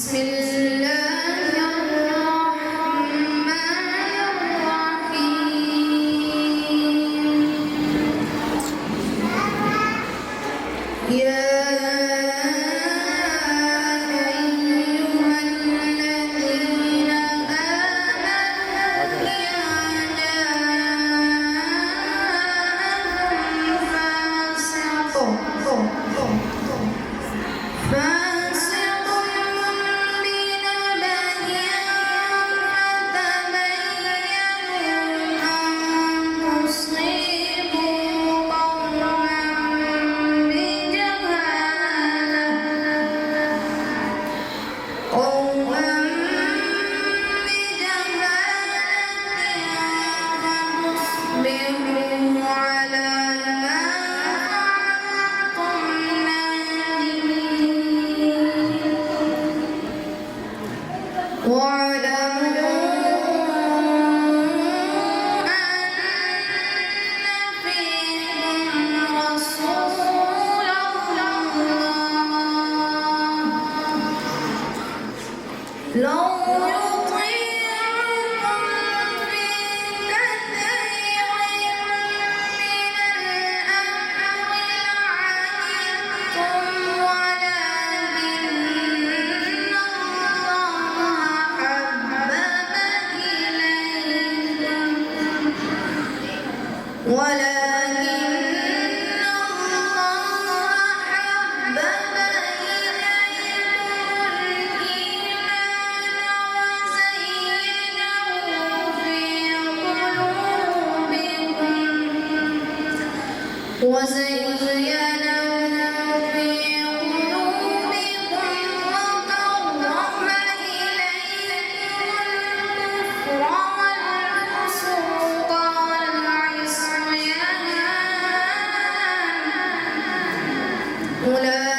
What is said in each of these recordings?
بسم الله الرحمن الرحيم يا وزينه في قلوبكم وكره إليكم الكفر والفسوق والعصيان أولئك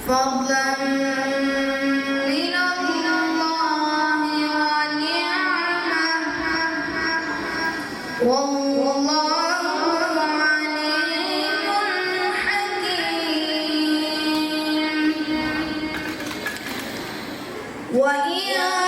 فضلا من الله ونعمة والله عليم حكيم وإن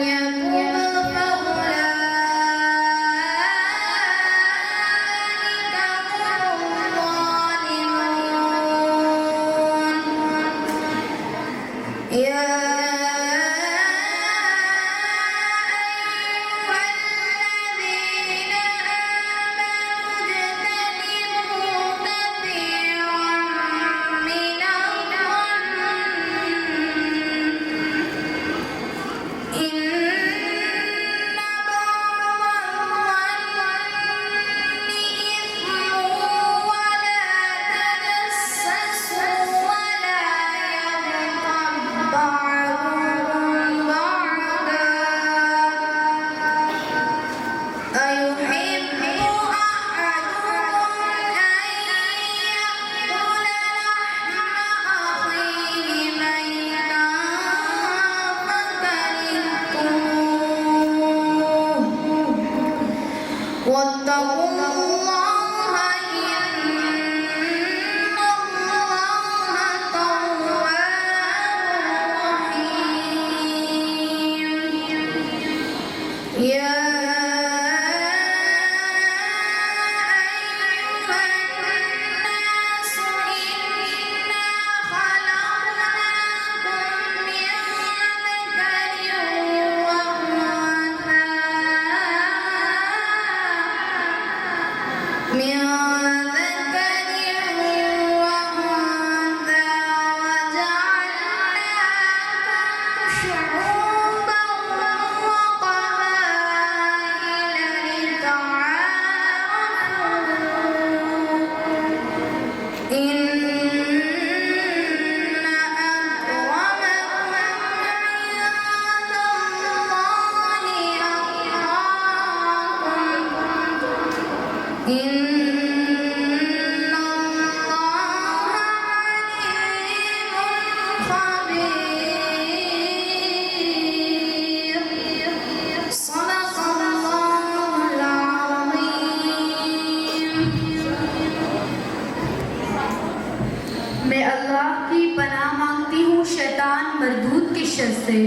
يتب فأولئك هم الظالمون يا أيها الذين آمنوا اجتنبوا كثيرا من الظن إن بعض الظن إثم ولا تجسسوا ولا يغتب بعضكم بعضا أيحب أحدكم أن يأكل لحم أخيه ميتا فكرهتموه واتقوا الله إن الله تواب رحيم يا أيها الناس إنا خلقناكم من ذكر وأنثى وجعلناكم شعوبا وقبائل لتعارفوا إن أكرمكم عند الله أتقاكم إن الله عليم خبير صدق الله العظيم میں اللہ کی پناہ مانگتی ہوں شیطان مردود کی شر سے۔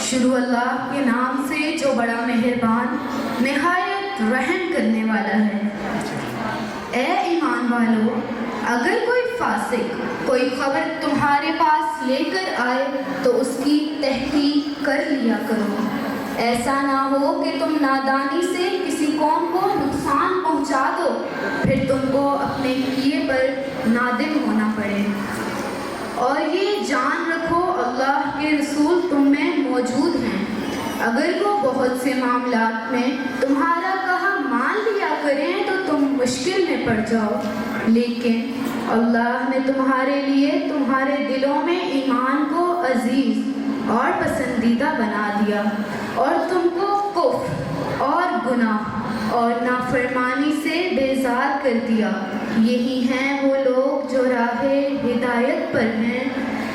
شروع اللہ کے نام سے جو بڑا مہربان نہایت رحم کرنے والا ہے۔ اے ایمان والو، اگر کوئی فاسق کوئی خبر تمہارے پاس لے کر آئے تو اس کی تحقیق کر لیا کرو، ایسا نہ ہو کہ تم نادانی سے کسی قوم کو نقصان پہنچا دو پھر تم کو اپنے کیے پر نادم ہونا پڑے۔ اور یہ جان رکھو اللہ کے رسول تم میں موجود ہیں، اگر وہ بہت سے معاملات میں تمہارا کہا مان لیا کریں تو تم مشکل میں پڑ جاؤ، لیکن اللہ نے تمہارے لیے تمہارے دلوں میں ایمان کو عزیز اور پسندیدہ بنا دیا اور تم کو کفر اور گناہ اور نافرمانی سے بیزار کر دیا۔ یہی ہیں وہ لوگ جو راہ ہدایت پر ہیں،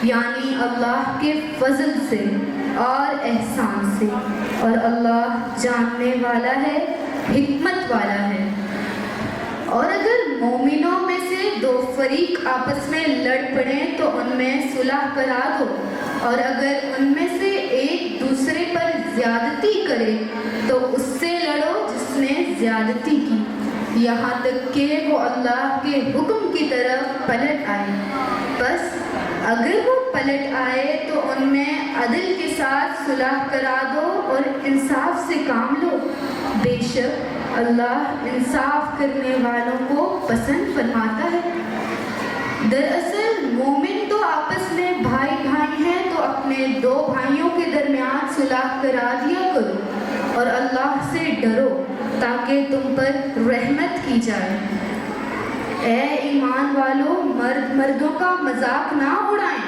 یعنی اللہ کے فضل سے اور احسان سے، اور اللہ جاننے والا ہے، حکمت والا ہے۔ اور اگر مومنوں میں سے دو فریق آپس میں لڑ پڑیں تو ان میں صلح کرا دو، اور اگر ان میں سے ایک دوسرے پر زیادتی کرے تو اس سے لڑو جس نے زیادتی کی، یہاں تک کہ وہ اللہ کے حکم کی طرف پلٹ آئے۔ بس اگر وہ پلٹ آئے تو ان میں عدل کے ساتھ صلح کرا دو اور انصاف سے کام لو، بے شک اللہ انصاف کرنے والوں کو پسند فرماتا ہے۔ دراصل مومن تو آپس میں بھائی بھائی ہیں تو اپنے دو بھائیوں کے درمیان صلح کرا دیا کرو اور اللہ سے ڈرو تاکہ تم پر رحمت کی جائے۔ اے ایمان والو، مرد مردوں کا مذاق نہ اڑائیں،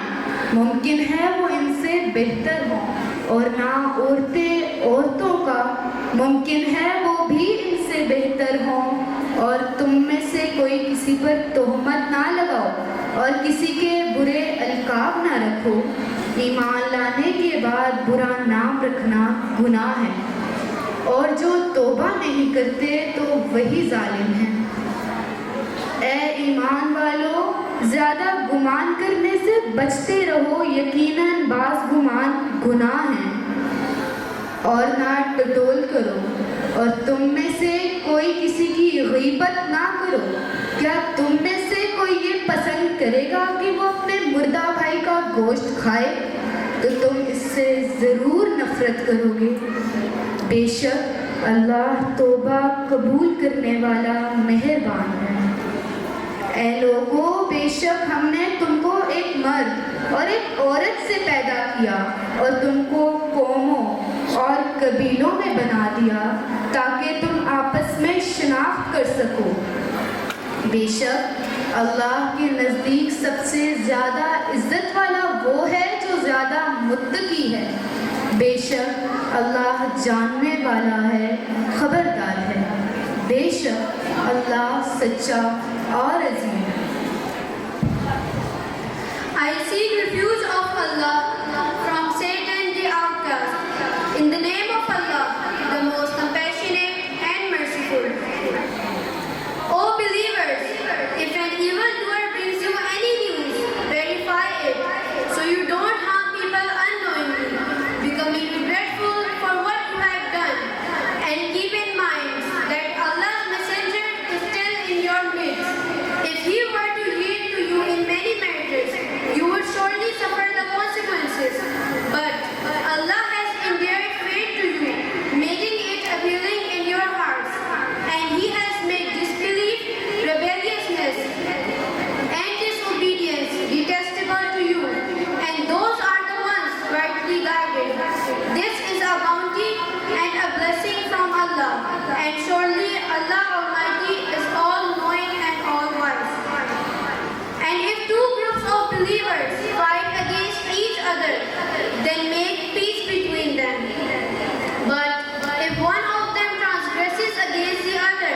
ممکن ہے وہ ان سے بہتر ہوں، اور نہ عورتیں عورتوں کا، ممکن ہے وہ بھی ان سے بہتر ہوں، اور تم میں سے کوئی کسی پر تہمت نہ لگاؤ اور کسی کے برے القاب نہ رکھو۔ ایمان لانے کے بعد برا نام رکھنا گناہ ہے، اور جو توبہ نہیں کرتے تو وہی ظالم ہیں۔ اے ایمان والو، زیادہ گمان کرنے سے بچتے رہو، یقیناً بعض گمان گناہ ہیں۔ اور نہ ٹٹول کرو، اور تم میں سے کوئی کسی کی غیبت نہ کرو۔ کیا تم میں سے کوئی یہ پسند کرے گا کہ وہ اپنے مردہ بھائی کا گوشت کھائے؟ تو تم اس سے ضرور نفرت کرو گے۔ بے شک اللہ توبہ قبول کرنے والا مہربان ہے۔ اے لوگو، بے شک ہم نے تم کو ایک مرد اور ایک عورت سے پیدا کیا اور تم کو قوموں اور قبیلوں میں بنا دیا تاکہ تم آپس میں شناخت کر سکو۔ بے شک اللہ کے نزدیک سب سے زیادہ عزت والا وہ ہے جو زیادہ متقی ہے۔ بے شک اللہ جاننے والا ہے، خبردار ہے۔ بے شک اللہ سچا اور عظیم ہے۔ I seek refuge of Allah from Satan the outcast. In the name of Allah, the most compassionate and merciful. O believers, if an evildoer brings you any news, verify it, so you don't harm people unknowingly. Become regretful for what you have done, and keep in mind that Allah's messenger is still in your midst. If he were to yield to you in many matters, you would surely suffer the consequences. But Allah has endeared faith to you, making it appealing in your hearts. And He has made disbelief, rebelliousness, and disobedience detestable to you. And those are the ones rightly guided. This is a bounty and a blessing from Allah. And surely Allah Almighty is all-knowing and all-wise. And if two groups of believers fight against each other, then make peace between them. But if one of them transgresses against the other,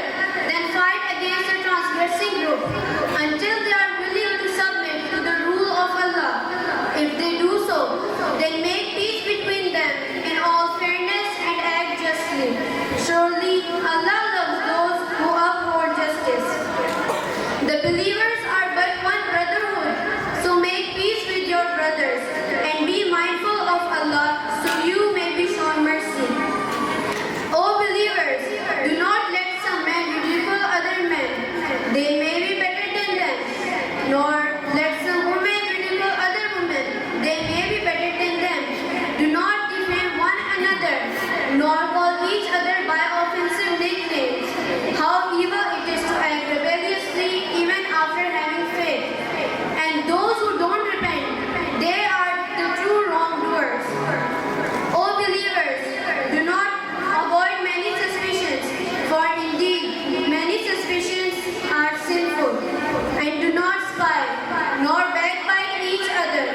then fight against the transgressing group until they are willing to submit to the rule of Allah. If they do so, then make peace between them in all fairness and act justly. Surely Allah loves those who uphold justice. The believers are but one brotherhood, so make peace with your brothers, and be mindful of Allah, so you may be shown mercy. O believers, do not let some men ridicule other men. They may be better than them. Nor let some women ridicule other women. They may be better than them. Do not defame one another, nor call each other by offensive nicknames. How evil it is to act rebelliously even after having faith. And those who don't repent, they are the true wrongdoers. O believers, do not avoid many suspicions, for indeed many suspicions are sinful. And do not spy, nor backbite each other.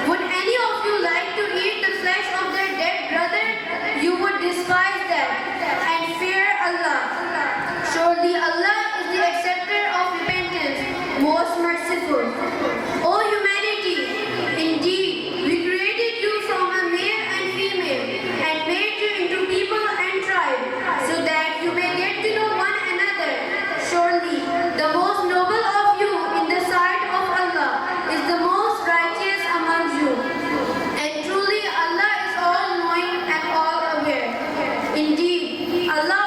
Would any of you like to eat the flesh of their dead brother? You would despise that, and fear Allah. Surely Allah is the acceptor of repentance, most merciful. O humanity, indeed, we created you from a male and female, and made you into people and tribe, so that you may get to know one another. Surely, the most noble of you in the sight of Allah is the most righteous among you. And truly, Allah is all-knowing and all-aware. Indeed, Allah